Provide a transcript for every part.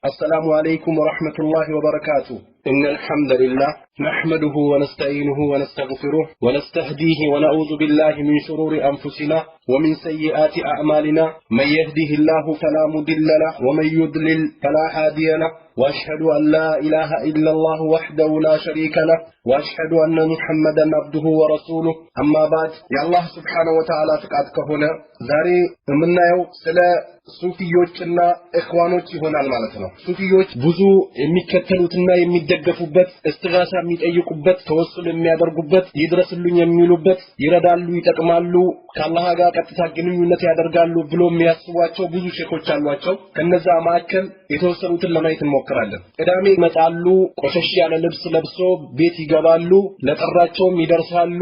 السلام عليكم ورحمة الله وبركاته. إن الحمد لله نحمده ونستعينه ونستغفره ونستهديه ونعوذ بالله من شرور أنفسنا ومن سيئات أعمالنا. من يهده الله فلا مضل له ومن يضلل فلا هادي له. وأشهد أن لا إله إلا الله وحده لا شريك له وأشهد أن محمدا عبده ورسوله. أما بعد يا الله سبحانه وتعالى فقدك هنا زاري منا يو سلا ሱፊዮችና እኽዋኖች ይሆናል ማለት ነው። ሱፊዮች ብዙ የሚከተሉትና የሚደገፉበት እስትጋሳ የሚጠይቁበት ተወሱል የሚያደርጉበት ይድረስልኝ የሚሉበት ይረዳሉ ይጠቅማሉ ከአላህ ጋር ቀጥታ ግንኙነት ያደርጋሉ ብሎ የሚያስቧቸው ብዙ ሼኾች አሏቸው። ከነዛ ማከል የተወሰኑትን ለማየት እንሞክራለን። ቅዳሜ ይመጣሉ፣ ቆሸሽ ያለ ልብስ ለብሶ ቤት ይገባሉ፣ ለጠራቸውም ይደርሳሉ፣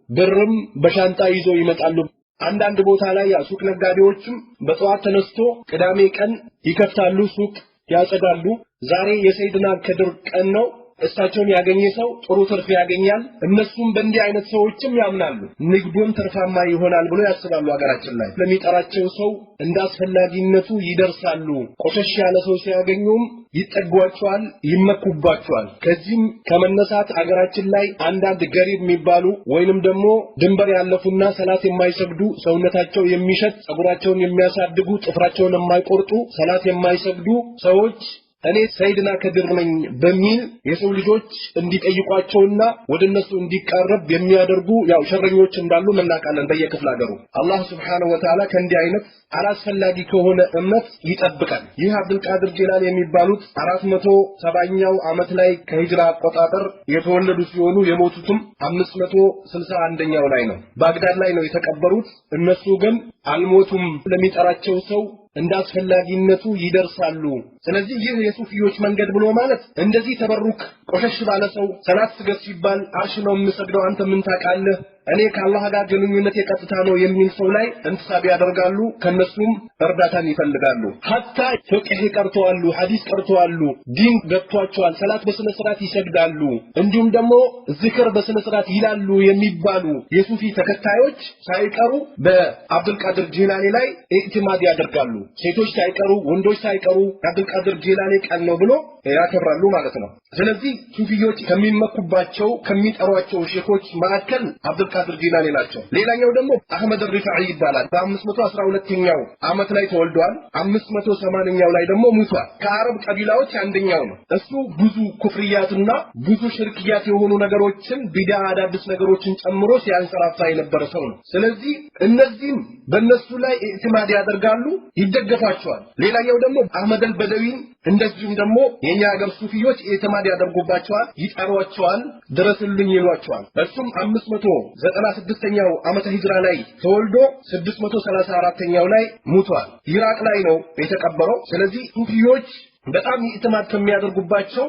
ብርም በሻንጣ ይዞ ይመጣሉ። አንዳንድ ቦታ ላይ ሱቅ ነጋዴዎችም በጠዋት ተነስቶ ቅዳሜ ቀን ይከፍታሉ፣ ሱቅ ያጸዳሉ። ዛሬ የሰይድና ከድር ቀን ነው፣ እሳቸውን ያገኘ ሰው ጥሩ ትርፍ ያገኛል። እነሱም በእንዲህ አይነት ሰዎችም ያምናሉ፣ ንግዱም ትርፋማ ይሆናል ብሎ ያስባሉ። ሀገራችን ላይ ለሚጠራቸው ሰው እንዳስፈላጊነቱ ይደርሳሉ። ቆሸሽ ያለ ሰው ሲያገኙም ይጠጓቸዋል፣ ይመኩባቸዋል። ከዚህም ከመነሳት ሀገራችን ላይ አንዳንድ ገሪብ የሚባሉ ወይንም ደግሞ ድንበር ያለፉና ሰላት የማይሰግዱ ሰውነታቸው የሚሸት ጸጉራቸውን የሚያሳድጉ ጥፍራቸውን የማይቆርጡ ሰላት የማይሰግዱ ሰዎች እኔ ሰይድና ከድር ነኝ በሚል የሰው ልጆች እንዲጠይቋቸውና ወደነሱ እንዲቀርብ የሚያደርጉ ያው ሸረኞች እንዳሉ እናውቃለን በየክፍለ ሀገሩ። አላህ Subhanahu Wa Ta'ala ከእንዲህ አይነት አላስፈላጊ ከሆነ እምነት ይጠብቃል። ይህ አብዱል ቃድር ጂላኒ የሚባሉት 470ኛው ዓመት ላይ ከሂጅራ አቆጣጠር የተወለዱ ሲሆኑ የሞቱትም 561ኛው ላይ ነው። ባግዳድ ላይ ነው የተቀበሩት። እነሱ ግን አልሞቱም። ለሚጠራቸው ሰው እንዳስፈላጊነቱ ይደርሳሉ። ስለዚህ ይህ የሱፊዮች መንገድ ብሎ ማለት እንደዚህ ተበሩክ ቆሸሽ ባለ ሰው ሰላት ስገድ ሲባል አርሽ ነው የምሰግደው አንተ ምን ታውቃለህ እኔ ከአላህ ጋር ግንኙነት የቀጥታ ነው የሚል ሰው ላይ እንተሳብ ያደርጋሉ። ከነሱም እርዳታን ይፈልጋሉ። ሐታ ፍቅህ ቀርተዋሉ፣ ሐዲስ ቀርተዋሉ፣ ዲን ገብቷቸዋል፣ ሰላት በስነ ስርዓት ይሰግዳሉ፣ እንዲሁም ደግሞ ዝክር በስነ ስርዓት ይላሉ የሚባሉ የሱፊ ተከታዮች ሳይቀሩ በአብዱል ቃድር ጂላኒ ላይ ኢዕቲማድ ያደርጋሉ። ሴቶች ሳይቀሩ ወንዶች ሳይቀሩ አብዱል ቃድር ጂላኒ ቀን ነው ብሎ ያከብራሉ ማለት ነው። ስለዚህ ሱፊዮች ከሚመኩባቸው ከሚጠሯቸው ሼኾች መካከል አብዱል ቃድር ጂላኒ ናቸው። ሌላኛው ደግሞ አህመድ ሪፋዒ ይባላል። በ512ኛው ዓመት ላይ ተወልዷል። 580ኛው ላይ ደግሞ ሙቷል። ከአረብ ቀቢላዎች አንደኛው ነው። እሱ ብዙ ኩፍሪያትና ብዙ ሽርክያት የሆኑ ነገሮችን ቢድዓ አዳዲስ ነገሮችን ጨምሮ ሲያንሰራፋ የነበረ ሰው ነው። ስለዚህ እነዚህም በእነሱ ላይ ኢዕቲማድ ያደርጋሉ፣ ይደገፋቸዋል። ሌላኛው ደግሞ አህመድ አልበደዊን እንደዚሁም ደግሞ የኛ ሀገር ሱፊዮች ኢዕቲማድ ያደርጉባቸዋል፣ ይጠሯቸዋል፣ ድረስልኝ ይሏቸዋል። እሱም 596ኛው ዓመተ ሂጅራ ላይ ተወልዶ 634ኛው ላይ ሙቷል። ኢራቅ ላይ ነው የተቀበረው። ስለዚህ ሱፊዮች በጣም ኢዕቲማድ ከሚያደርጉባቸው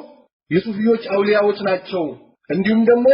የሱፊዮች አውሊያዎች ናቸው። እንዲሁም ደግሞ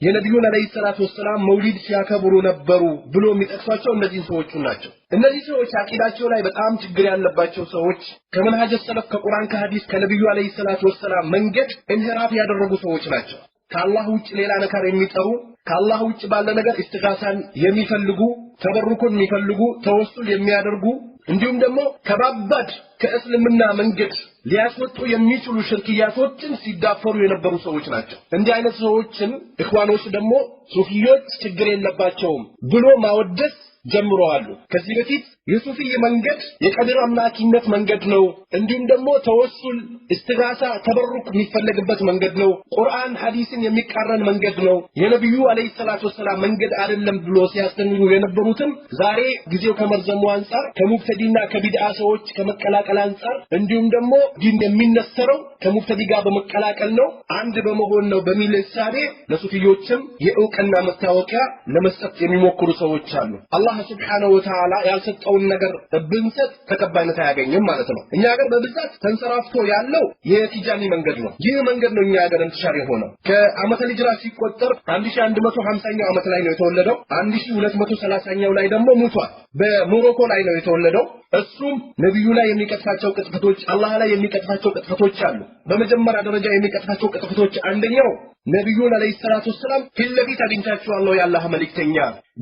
የነብዩን አለይሂ ሰላቱ ወሰላም መውሊድ ሲያከብሩ ነበሩ ብሎ የሚጠቅሷቸው እነዚህ ሰዎች ናቸው። እነዚህ ሰዎች አቂዳቸው ላይ በጣም ችግር ያለባቸው ሰዎች፣ ከመንሃጀ ሰለፍ ከቁርአን ከሐዲስ ከነብዩ አለይሂ ሰላቱ ወሰላም መንገድ እንህራፍ ያደረጉ ሰዎች ናቸው። ከአላህ ውጭ ሌላ ነገር የሚጠሩ ከአላህ ውጭ ባለ ነገር ኢስቲጋሳን የሚፈልጉ ተበሩኩን የሚፈልጉ ተወሱል የሚያደርጉ እንዲሁም ደግሞ ከባባድ ከእስልምና መንገድ ሊያስወጡ የሚችሉ ሽርክያቶችን ሲዳፈሩ የነበሩ ሰዎች ናቸው። እንዲህ አይነት ሰዎችን ኢኽዋኖች ደግሞ ሱፊዮች ችግር የለባቸውም ብሎ ማወደስ ጀምረዋል። ከዚህ በፊት የሱፊይ መንገድ የቀድር አምላኪነት መንገድ ነው፣ እንዲሁም ደግሞ ተወሱል ኢስቲጋሳ ተበሩክ የሚፈልግበት መንገድ ነው፣ ቁርአን ሐዲስን የሚቃረን መንገድ ነው፣ የነብዩ አለይሂ ሰላቱ ወሰላም መንገድ አይደለም ብሎ ሲያስተምሩ የነበሩትን ዛሬ ጊዜው ከመርዘሙ አንፃር ከሙብተዲና ከቢድዓ ሰዎች ከመቀላቀል አንፃር እንዲሁም ደግሞ ዲን የሚነሰረው ከሙብተዲ ጋር በመቀላቀል ነው አንድ በመሆን ነው በሚል እሳቤ ለሱፊዮችም የእውቅና መታወቂያ ለመስጠት የሚሞክሩ ሰዎች አሉ። አላህ Subhanahu Wa Ta'ala ያልሰጠውን ነገር ብንሰጥ ተቀባይነት አያገኝም ማለት ነው። እኛ ሀገር በብዛት ተንሰራፍቶ ያለው የቲጃኒ መንገድ ነው። ይህ መንገድ ነው እኛ ሀገር እንተሻር የሆነው። ከዓመተ ሂጅራ ሲቆጠር 1150ኛው ዓመት ላይ ነው የተወለደው። 1230ኛው ላይ ደግሞ ሙቷል። በሞሮኮ ላይ ነው የተወለደው። እሱም ነብዩ ላይ የሚቀጥፋቸው ቅጥፈቶች አላህ ላይ የሚቀጥፋቸው ቅጥፈቶች አሉ። በመጀመሪያ ደረጃ የሚቀጥፋቸው ቅጥፈቶች አንደኛው ነብዩን አለይሂ ሰላቱ ወሰለም ፊት ለፊት አግኝቻቸዋለሁ ያላህ መልእክተኛ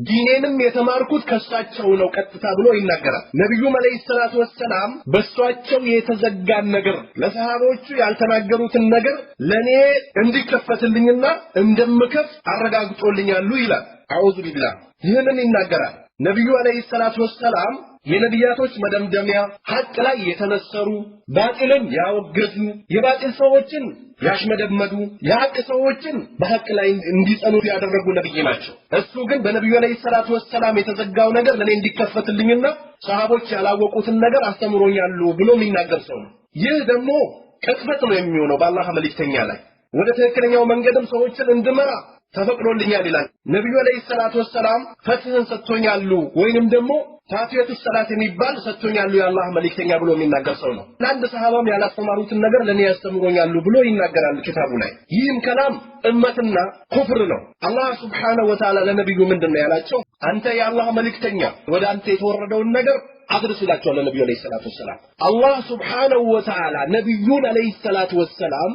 ዲኔንም የተማርኩት ከሳቸው ነው ቀጥታ ብሎ ይናገራል። ነብዩም አለይሂ ሰላቱ ወሰላም በሷቸው የተዘጋን ነገር ለሰሃቦቹ ያልተናገሩትን ነገር ለኔ እንዲከፈትልኝና እንደምከፍ አረጋግጦልኛል ይላል። አዑዙ ቢላህ ይህንን ይናገራል። ነብዩ አለይሂ ሰላቱ ወሰላም የነቢያቶች መደምደሚያ ሐቅ ላይ የተነሰሩ ባጢልን ያወገዙ የባጢል ሰዎችን ያሽመደመዱ የሐቅ ሰዎችን በሐቅ ላይ እንዲጸኑ ያደረጉ ነብይ ናቸው። እሱ ግን በነብዩ አለይሂ ሰላቱ ወሰላም የተዘጋው ነገር ለኔ እንዲከፈትልኝና ሰሃቦች ያላወቁትን ነገር አስተምሮኛል ብሎ የሚናገር ሰው ነው። ይህ ደግሞ ቅጥፈት ነው የሚሆነው በአላህ መልእክተኛ ላይ። ወደ ትክክለኛው መንገድም ሰዎችን እንድመራ ተፈቅዶልኛል ይላል። ነብዩ አለይሂ ሰላቱ ወሰላም ፈትህን ሰጥቶኛል ወይንም ደግሞ ታፊየቱ ሰላት የሚባል ሰጥቶኛል የአላህ መልእክተኛ ብሎ የሚናገር ሰው ነው። ለአንድ ሰሃባም ያላስተማሩትን ነገር ለኔ ያስተምሮኛል ብሎ ይናገራል ኪታቡ ላይ። ይህም ከላም እመትና ኩፍር ነው። አላህ ሱብሓነሁ ወተዓላ ለነብዩ ምንድነው ያላቸው? አንተ የአላህ መልእክተኛ ወደ አንተ የተወረደውን ነገር አድርስ ይላቸዋል ለነብዩ አለይሂ ሰላቱ ወሰላም። አላህ ሱብሓነሁ ወተዓላ ነብዩን አለይሂ ሰላቱ ወሰላም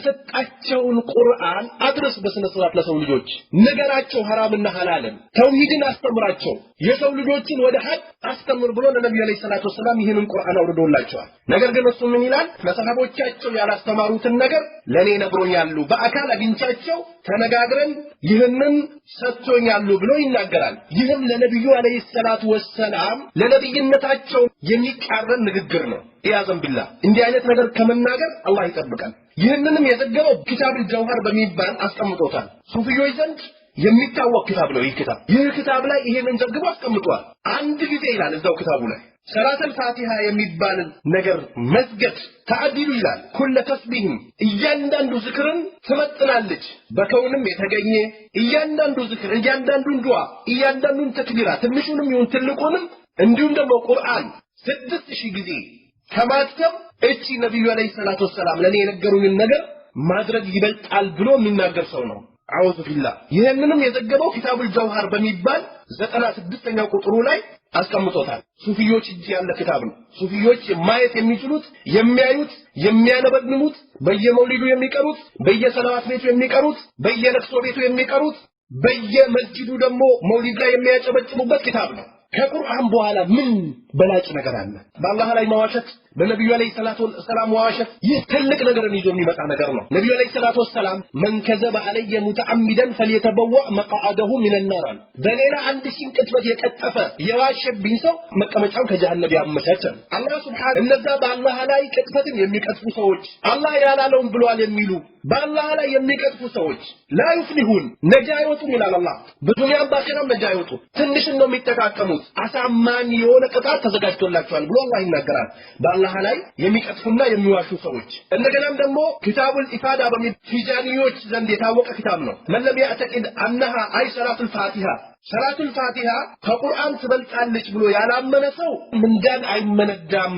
የተሰጣቸውን ቁርአን አድርስ በስነ ስርዓት ለሰው ልጆች ነገራቸው፣ ሐራምና ሐላልን ተውሂድን አስተምራቸው፣ የሰው ልጆችን ወደ ሐቅ አስተምር ብሎ ለነብዩ አለይሂ ሰላቱ ወሰላም ይህንን ቁርአን አውርዶላቸዋል። ነገር ግን እሱ ምን ይላል? ለሰሃቦቻቸው ያላስተማሩትን ነገር ለኔ ነግሮኛል፣ በአካል አግኝቻቸው ተነጋግረን ይህንን ሰጥቶኛል ብሎ ይናገራል። ይህም ለነብዩ አለይሂ ሰላቱ ወሰላም ለነብይነታቸው የሚቃረን ንግግር ነው። ኢያዘን ቢላህ እንዲህ አይነት ነገር ከመናገር አላህ ይጠብቀን። ይህንንም የዘገበው ኪታብ ጀውሃር በሚባል አስቀምጦታል። ሱፊዮች ዘንድ የሚታወቅ ኪታብ ነው። ይህ ኪታብ ላይ ይሄንን ዘግቦ አስቀምጧል። አንድ ጊዜ ይላል እዛው ኪታቡ ላይ ሰላተል ፋቲሃ የሚባል ነገር መስገድ ተዓዲሉ ይላል ኩለ ተስቢህም እያንዳንዱ ዝክርን ትመጥናለች። በከውንም የተገኘ እያንዳንዱ ዝክር፣ እያንዳንዱን ዱዓ፣ እያንዳንዱን ተክቢራ ትንሹንም ይሁን ትልቁንም እንዲሁም ደግሞ ቁርአን 6000 ጊዜ ከማክተም እቺ ነብዩ አለይሂ ሰላቱ ወሰላም ለኔ የነገሩኝን ነገር ማድረግ ይበልጣል ብሎ የሚናገር ሰው ነው። አዑዙ ቢላህ። ይህንንም የዘገበው ኪታቡል ጀውሃር በሚባል 96ኛው ቁጥሩ ላይ አስቀምጦታል። ሱፊዮች እጅ ያለ ኪታብ ነው። ሱፊዮች ማየት የሚችሉት የሚያዩት የሚያነበንሙት በየመውሊዱ የሚቀሩት በየሰላዋት ቤቱ የሚቀሩት በየለቅሶ ቤቱ የሚቀሩት በየመስጂዱ ደግሞ መውሊድ ላይ የሚያጨበጭቡበት ኪታብ ነው። ከቁርአን በኋላ ምን በላጭ ነገር አለ? በአላህ ላይ መዋሸት፣ በነብዩ አለይሂ ሰላቱ ወሰላም መዋሸት፣ ይህ ትልቅ ነገርን ይዞ የሚመጣ ነገር ነው። ነብዩ አለይሂ ሰላቱ ወሰላም መን ከዘበ አለየ ሙተዓሚደን ፈልየተበወዕ መቅዓደሁ ሚነናር። በሌላ አንድ ሺህ ቅጥፈት የቀጠፈ የዋሸብኝ ሰው መቀመጫውን ከጀሃነም ያመቻቻል። አላህ ሱብሓነሁ እነዛ በአላህ ላይ ቅጥፈትን የሚቀጥፉ ሰዎች፣ አላህ ያላለውን ብሏል የሚሉ በአላህ ላይ የሚቀጥፉ ሰዎች ላ ይፍሊሁን ነጃ አይወጡም ይላል አላህ። በዱንያም በአኺራም ነጃ አይወጡም። ትንሽ ነው የሚጠቃቀሙት። አሳማኝ የሆነ ቅጣት ተዘጋጅቶላቸዋል ብሎ አላህ ይናገራል በአላህ ላይ የሚቀጥፉና የሚዋሹ ሰዎች። እንደገናም ደግሞ ኪታቡል ኢፋዳ በፊጃኒዮች ዘንድ የታወቀ ኪታብ ነው። መለም ያዕተቂድ አነሃ አይ ሰላቱል ፋቲሃ ሰላቱል ፋቲሃ ከቁርአን ትበልጣለች ብሎ ያላመነ ሰው ምንዳን አይመነዳም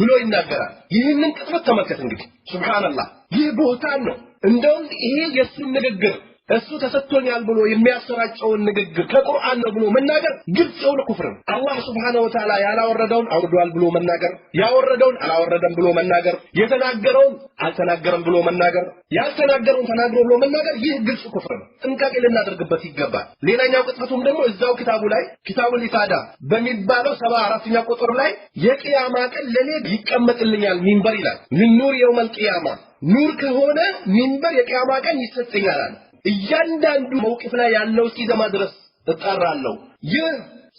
ብሎ ይናገራል። ይህንን ቅጥፈት ተመልከት እንግዲህ ሱብሃንአላህ። ይህ ቦታን ነው። እንደውም ይሄ የሱን ንግግር እሱ ተሰጥቶኛል ብሎ የሚያሰራጨውን ንግግር ከቁርአን ነው ብሎ መናገር ግልጽ የሆነ ኩፍር ነው። አላህ ሱብሓነሁ ወተዓላ ያላወረደውን አውርዷል ብሎ መናገር፣ ያወረደውን አላወረደም ብሎ መናገር፣ የተናገረውን አልተናገረም ብሎ መናገር፣ ያልተናገረውን ተናግሮ ብሎ መናገር፣ ይህ ግልጽ ኩፍር ነው። ጥንቃቄ ልናደርግበት ይገባል። ሌላኛው ቅጥፈቱም ደግሞ እዛው ኪታቡ ላይ ኪታቡል ኢፋዳ በሚባለው 74ኛ ቁጥር ላይ የቂያማ ቀን ለኔ ይቀመጥልኛል ሚንበር ይላል። ምን ኑር የውመል ቂያማ ኑር ከሆነ ሚንበር የቂያማ ቀን ይሰጠኛል። እያንዳንዱ መውቂፍ ላይ ያለው እስኪዘማ ድረስ እጣራለሁ። ይህ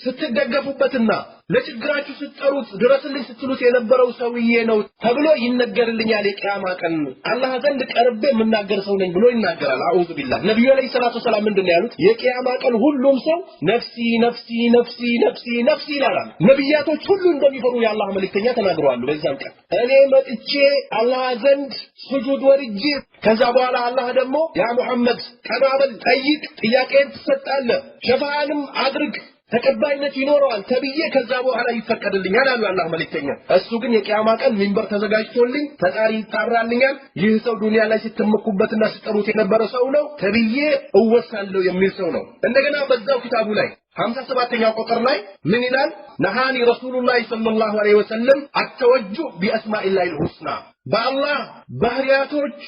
ስትደገፉበትና ለችግራችሁ ስትጠሩት ድረስልኝ ስትሉት የነበረው ሰውዬ ነው ተብሎ ይነገርልኛል። የቂያማ ቀን አላህ ዘንድ ቀርቤ የምናገር ሰው ነኝ ብሎ ይናገራል። አዑዙ ቢላህ። ነብዩ አለይሂ ሰላቱ ወሰላም ምንድነው ያሉት? የቂያማ ቀን ሁሉም ሰው ነፍሲ ነፍሲ ነፍሲ ነፍሲ ነፍሲ ይላል። ነብያቶች ሁሉ እንደሚፈሩ የአላህ መልእክተኛ ተናግረዋል። በዛም ቀን እኔ መጥቼ አላህ ዘንድ ስጁድ ወርጄ ከዛ በኋላ አላህ ደግሞ ያ ሙሐመድ ቀናበል ጠይቅ፣ ጥያቄን ትሰጣለህ፣ ሸፋዓንም አድርግ ተቀባይነት ይኖረዋል ተብዬ ከዛ በኋላ ይፈቀድልኛል አሉ አላህ መልእክተኛ። እሱ ግን የቂያማ ቀን ሚንበር ተዘጋጅቶልኝ ተጣሪ ይጣራልኛል፣ ይህ ሰው ዱንያ ላይ ሲተመኩበትና ሲጠሩት የነበረ ሰው ነው ተብዬ እወሳለሁ የሚል ሰው ነው። እንደገና በዛው ኪታቡ ላይ 57ኛው ቁጥር ላይ ምን ይላል? ነሃኒ ረሱሉላህ ሰለላሁ ዐለይሂ ወሰለም አተወጁህ ቢአስማኢላሂል ሁስና በአላህ ባህሪያቶቹ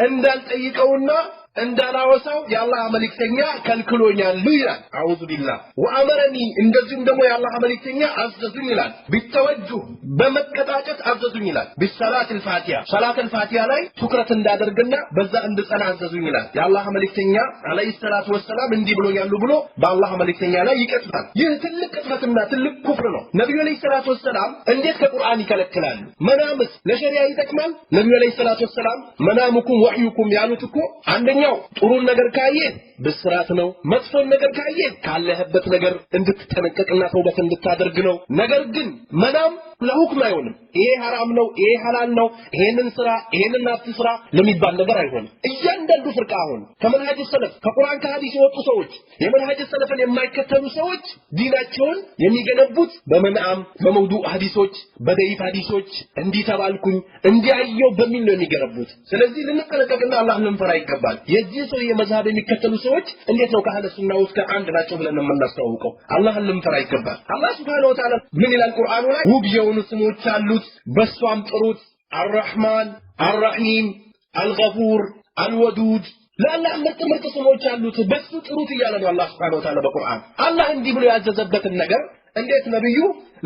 እንዳልጠይቀውና እንዳላወሳው የአላህ መልእክተኛ ከልክሎኛል ይላል። አዑዙ ቢላህ ወአመረኒ እንደዚህም ደግሞ የአላህ መልእክተኛ አዘዙኝ ይላል። ቢተወጁህ በመቀጣጨት አዘዙኝ ይላል። ቢሰላት الفاتحه ሰላት الفاتحه ላይ ትኩረት እንዳደርግና በዛ እንድጸና አዘዙኝ ይላል። የአላህ መልእክተኛ አለይሂ ሰላቱ ወሰለም እንዲህ ብሎኛል ብሎ በአላህ መልእክተኛ ላይ ይቀጥፋል። ይህ ትልቅ ቅጥፈትና ትልቅ ኩፍር ነው። ነብዩ አለይሂ ሰላቱ ወሰለም እንዴት ከቁርአን ይከለክላሉ? መናምስ ለሸሪዓ ይጠቅማል? ነብዩ አለይሂ ሰላቱ ወሰለም መናሙኩም ወህዩኩም ያሉት እኮ አንደኛው ጥሩን ነገር ካየ በስራት ነው፣ መጥፎን ነገር ካየ ካለህበት ነገር እንድትጠነቀቅና ተውበት እንድታደርግ ነው። ነገር ግን መናም ለሁክም አይሆንም። ይሄ حرام ነው፣ ይሄ ሐላል ነው፣ ይሄንን ስራ ይሄንን አትስራ ለሚባል ነገር አይሆንም። እያንዳንዱ ፍርቃ አሁን ከመንሃጅ ሰለፍ ከቁርአን ከሐዲስ የወጡ ሰዎች የመንሃጅ ሰለፍን የማይከተሉ ሰዎች ዲናቸውን የሚገነቡት በመናም በመውዱዕ ሐዲሶች በደይፍ ሐዲሶች እንዲተባልኩኝ እንዲያየው በሚል ነው የሚገነቡት። ስለዚህ ልንጠነቀቅና አላህን ልንፈራ ይገባል። የዚህ ሰው የመዝሐብ የሚከተሉ ሰዎች እንዴት ነው ከአህለ ሱናው እስከ አንድ ናቸው ብለን የምናስተዋውቀው? አላህን ልንፈራ ይገባል። አላህ Subhanahu Wa Ta'ala ምን ይላል ቁርአኑ ላይ? ውብ የሆኑ ስሞች አሉት፣ በሷም ጥሩት። አርራህማን፣ አርራሂም፣ አልገፉር፣ አልወዱድ ለአላህ ምርጥ ስሞች አሉት፣ በሱ ጥሩት እያለ ነው አላህ Subhanahu Wa Ta'ala በቁርአን። አላህ እንዲህ ብሎ ያዘዘበትን ነገር እንዴት ነብዩ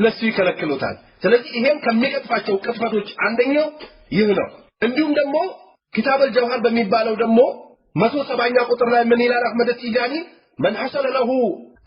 ለሱ ይከለክሉታል? ስለዚህ ይሄም ከሚቀጥፋቸው ቅጥፈቶች አንደኛው ይህ ነው። እንዲሁም ደግሞ ኪታብ አልጀውሃር በሚባለው ደግሞ 170ኛ ቁጥር ላይ ምን ይላል አህመድ ቲጃኒ? من حصل له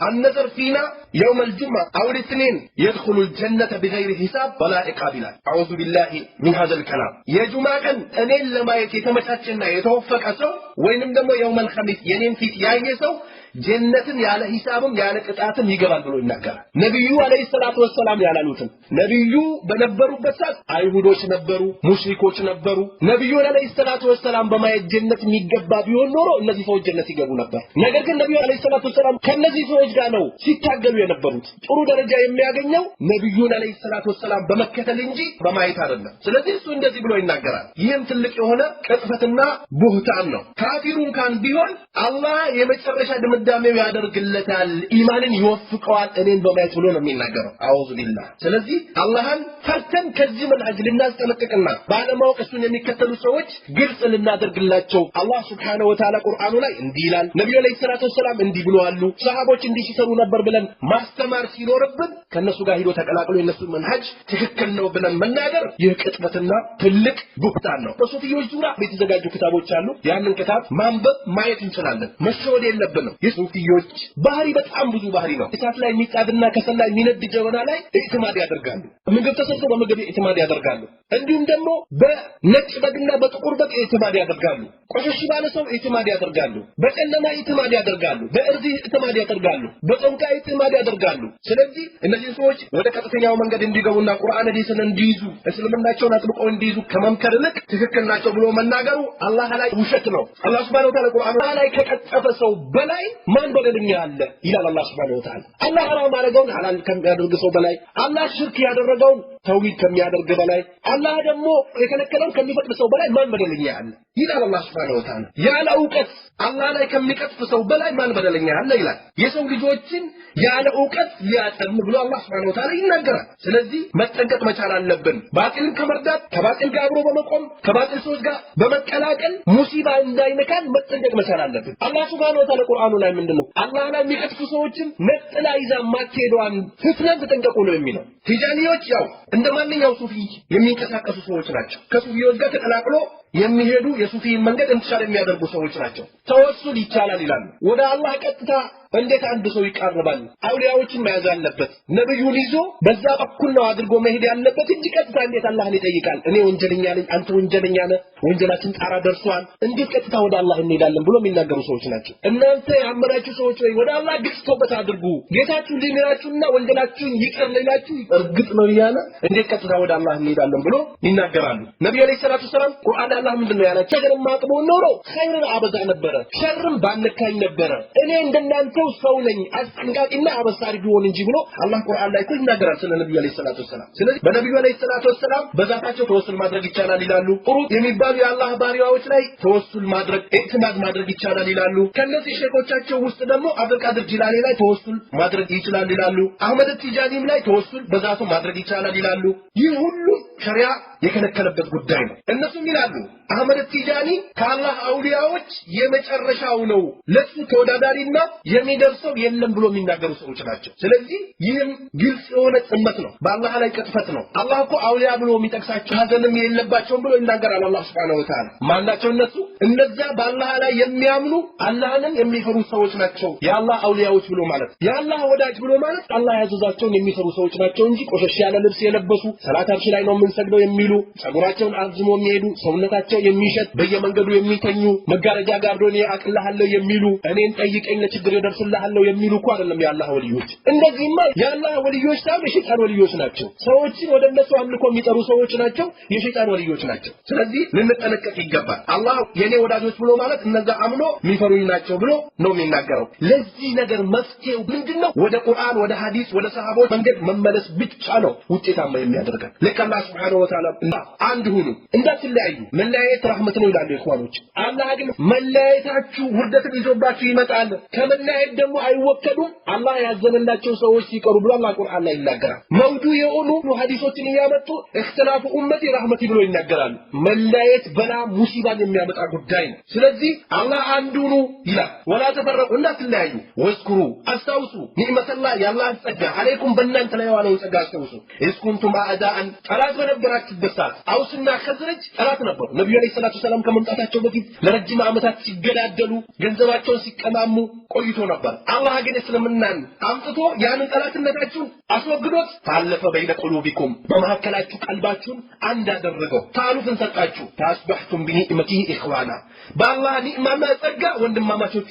النظر فينا يوم الجمعة أو الاثنين يدخل الجنة بغير حساب ولا عقاب. أعوذ بالله من هذا الكلام. يا جماعة أنا لما يتمتعنا يتوفق أسو وينم دمو يوم الخميس ينم في تياي سو ጀነትን ያለ ሂሳብም ያለ ቅጣትም ይገባል ብሎ ይናገራል። ነብዩ አለይሂ ሰላቱ ወሰለም ያላሉትን ነብዩ በነበሩበት ሰዓት አይሁዶች ነበሩ፣ ሙሽሪኮች ነበሩ። ነብዩ አለይሂ ሰላቱ ወሰለም በማየት ጀነት የሚገባ ቢሆን ኖሮ እነዚህ ሰዎች ጀነት ይገቡ ነበር። ነገር ግን ነብዩ አለይሂ ሰላቱ ወሰለም ከነዚህ ሰዎች ጋር ነው ሲታገሉ የነበሩት። ጥሩ ደረጃ የሚያገኘው ነብዩን አለይሂ ሰላቱ ወሰለም በመከተል እንጂ በማየት አይደለም። ስለዚህ እሱ እንደዚህ ብሎ ይናገራል። ይህም ትልቅ የሆነ ቅጥፈትና ቡህታን ነው። ካፊሩን ካን ቢሆን አላህ የመጨረሻ ዳሜው ያደርግለታል፣ ኢማንን ይወፍቀዋል እኔን በማየት ብሎ ነው የሚናገረው። አውዙ ቢላህ። ስለዚህ አላህን ፈርተን ከዚህ መንሃጅ ልናስጠነቅቅና ባለማወቅ እሱን የሚከተሉ ሰዎች ግልጽ ልናደርግላቸው አላህ Subhanahu Wa Ta'ala ቁርአኑ ላይ እንዲህ ይላል፣ ነብዩ አለይሂ ሰላቱ ወሰለም እንዲህ ብለዋል፣ ሰሃቦች እንዲህ ሲሰሩ ነበር ብለን ማስተማር ሲኖርብን ከነሱ ጋር ሄዶ ተቀላቅሎ የነሱ መንሃጅ ትክክል ነው ብለን መናገር ይህ ቅጥፈትና ትልቅ ቡህታን ነው። በሱፊዮች ዙሪያ የተዘጋጁ ክታቦች አሉ። ያንን ክታብ ማንበብ ማየት እንችላለን። መሸወድ የለብንም። ሱፊዮች ባህሪ በጣም ብዙ ባህሪ ነው። እሳት ላይ የሚጣድና ከሰል ላይ የሚነድ ጀበና ላይ ኢትማድ ያደርጋሉ። ምግብ ተሰርቶ በምግብ ኢትማድ ያደርጋሉ። እንዲሁም ደግሞ በነጭ በግና በጥቁር በግ ኢትማድ ያደርጋሉ። ቆሸሽ ባለ ሰው ኢትማድ ያደርጋሉ። በጨለማ ኢትማድ ያደርጋሉ። በእርዚ ኢትማድ ያደርጋሉ። በጠንቋ ኢትማድ ያደርጋሉ። ስለዚህ እነዚህ ሰዎች ወደ ቀጥተኛው መንገድ እንዲገቡና ቁርአን ሐዲስን እንዲይዙ እስልምናቸውን አጥብቀው እንዲይዙ ከመምከር ይልቅ ትክክል ናቸው ብሎ መናገሩ አላህ ላይ ውሸት ነው። አላህ Subhanahu Wa Ta'ala ቁርአን ላይ ከቀጠፈ ሰው በላይ ማን በደለኛ አለ ይላል አላህ Subhanahu Wa Ta'ala። አላህ ሐራም ያደረገውን ሐላል ከሚያደርግ ሰው በላይ፣ አላህ ሽርክ ያደረገውን ተውሂድ ከሚያደርግ በላይ፣ አላህ ደግሞ የከለከለውን ከሚፈቅድ ሰው በላይ ማን በደለኛ አለ ይላል አላህ Subhanahu Wa Ta'ala። ያለ ዕውቀት አላህ ላይ ከሚቀጥፍ ሰው በላይ ማን በደለኛ አለ ይላል። የሰው ልጆችን ያለ ዕውቀት ሊያጠም ብሎ አላህ Subhanahu Wa Ta'ala ይናገራል። ስለዚህ መጠንቀቅ መቻል አለብን። ባጢልን ከመርዳት ከባጢል ጋር አብሮ በመቆም ከባጢል ሰዎች ጋር በመቀላቀል ሙሲባ እንዳይነካን መጠንቀቅ መቻል አለብን። አላህ Subhanahu Wa Ta'ala ቁርአኑ ላይ ምንድነው አላህ ላይ የሚቀጥፉ ሰዎችን ነጥላ ይዛ ማትሄዷን ፍትነን ተጠንቀቁ ነው የሚለው። ቲጃኒዎች ያው እንደማንኛው ሱፊ የሚንቀሳቀሱ ሰዎች ናቸው። ከሱፊዎች ጋር ተቀላቅሎ የሚሄዱ የሱፊን መንገድ እንተሻለ የሚያደርጉ ሰዎች ናቸው። ተወሱል ይቻላል ይላሉ። ወደ አላህ ቀጥታ እንዴት አንድ ሰው ይቃርባል? አውሊያዎችን መያዝ አለበት። ነብዩን ይዞ በዛ በኩል ነው አድርጎ መሄድ ያለበት እንጂ ቀጥታ እንዴት አላህን ይጠይቃል? እኔ ወንጀለኛ ነኝ፣ አንተ ወንጀለኛ ነህ፣ ወንጀላችን ጣራ ደርሷል፣ እንዴት ቀጥታ ወደ አላህ እንሄዳለን ብሎ የሚናገሩ ሰዎች ናቸው። እናንተ ያመናችሁ ሰዎች ወይ ወደ አላህ ግልጽ ተውበት አድርጉ፣ ጌታችሁ ሊምራችሁና ወንጀላችሁን ይቅር ሊላችሁ እርግጥ ነው ይያለ እንዴት ቀጥታ ወደ አላህ እንሄዳለን ብሎ ይናገራሉ። ነብዩ አለይሂ ሰላቱ ሰላም ቁርአን አላህ ምንድነው ያላቸው? ሸርን ማጥቦ ኖሮ ኸይርን አበዛ ነበረ፣ ሸርም ባንካኝ ነበረ። እኔ እንደናንተ ሰው ነኝ አስጠንቃቂና አበሳሪ ቢሆን እንጂ ብሎ አላህ ቁርአን ላይ ይናገራል ስለ ነብዩ አለይሂ ሰላቱ ወሰለም። ስለዚህ በነብዩ አለይሂ ሰላቱ ወሰለም በዛታቸው ተወሱል ማድረግ ይቻላል ይላሉ። ጥሩ የሚባሉ የአላህ ባሪያዎች ላይ ተወሱል ማድረግ ኢዕቲማድ ማድረግ ይቻላል ይላሉ። ከነዚህ ሼኾቻቸው ውስጥ ደግሞ አብዱልቃድር ጂላኒ ላይ ተወሱል ማድረግ ይችላል ይላሉ። አህመድ ቲጃኒም ላይ ተወሱል በዛቱ ማድረግ ይቻላል ይላሉ። ይህ ሁሉ ሸሪዓ የከለከለበት ጉዳይ ነው። እነሱም ይላሉ አህመድ ቲጃኒ ከአላህ አውሊያዎች የመጨረሻው ነው፣ ለሱ ተወዳዳሪና የሚደርሰው የለም ብሎ የሚናገሩ ሰዎች ናቸው። ስለዚህ ይህም ግልጽ የሆነ ጽመት ነው፣ በአላህ ላይ ቅጥፈት ነው። አላህ እኮ አውሊያ ብሎ የሚጠቅሳቸው ሐዘንም የለባቸውም ብሎ ይናገራል አላህ Subhanahu Wa Ta'ala። ማናቸው እነሱ? እነዚያ በአላህ ላይ የሚያምኑ አላህንም የሚፈሩ ሰዎች ናቸው የአላህ አውሊያዎች ብሎ ማለት። የአላህ ወዳጅ ብሎ ማለት አላህ ያዘዛቸውን የሚፈሩ ሰዎች ናቸው እንጂ ቆሸሽ ያለ ልብስ የለበሱ ሰላት አርሽ ላይ ነው የምንሰግደው የሚሉ ጸጉራቸውን አዝሞ የሚሄዱ ሰውነታቸው የሚሸት በየመንገዱ የሚተኙ መጋረጃ ጋርዶ እኔ አቅልሃለሁ የሚሉ እኔን ጠይቀኝ ለችግር ይደርስልሃለሁ የሚሉ እኮ አይደለም የአላህ ወልዮች። እንደዚህማ የአላህ ወልዮች ሳይሆን የሸይጣን ወልዮች ናቸው። ሰዎችን ወደ እነሱ አምልኮ የሚጠሩ ሰዎች ናቸው፣ የሸይጣን ወልዮች ናቸው። ስለዚህ ልንጠነቀቅ ይገባል። አላህ የኔ ወዳጆች ብሎ ማለት እነዛ አምኖ የሚፈሩኝ ናቸው ብሎ ነው የሚናገረው። ለዚህ ነገር መፍትሄው ምንድነው? ወደ ቁርአን፣ ወደ ሐዲስ፣ ወደ ሰሃቦች መንገድ መመለስ ብቻ ነው ውጤታማ የሚያደርገን። ለከላህ Subhanahu Wa Ta'ala አንድ ሁኑ፣ እንዳትለያዩ። መለያየት ረህመት ነው ይላሉ ኢኽዋኖች። አላህ ግን መለያየታችሁ ውርደትን ይዞባችሁ ይመጣል፣ ከመለያየት ደግሞ አይወከዱም አላህ ያዘነላቸው ሰዎች ሲቀሩ ብሎ አላህ ቁርአን ላይ ይናገራል። መውዱ የሆኑ ሐዲሶችን እያመጡ እክትላፉ ኡመቲ ረህመቲ ብሎ ይናገራሉ። መለያየት በላ ሙሲባን የሚያመጣ ጉዳይ ነው። ስለዚህ አላህ አንድ ሁኑ ይላል። ወላ ተፈረቁ፣ እንዳትለያዩ። ወዝኩሩ፣ አስታውሱ ኒዕመተላህ የአላህ ጸጋ አለይኩም በእናንተ ላይ የዋለውን ጸጋ አስታውሱ። እስኩንቱም አዕዳአን ጠላት በነበራችሁበት ሰዓት አውስና ኸዝረጅ ጠላት ነበሩ። ነብዩ አለይሂ ሰላቱ ሰላም ከመምጣታቸው በፊት ለረጅም ዓመታት ሲገዳደሉ ገንዘባቸውን ሲቀማሙ ቆይቶ ነበር። አላህ ግን እስልምናን አምጥቶ ያንን ጠላትነታችሁን አስወግዶት ታለፈ በይነ ቁሉቢኩም በመሐከላችሁ ቀልባችሁን አንድ አደረገው። ታሉፍን ሰጣችሁ። ታስበህቱም ቢኒዕመቲሂ ኢኽዋና በአላህ ኒዕማና ጸጋ ወንድማማቾች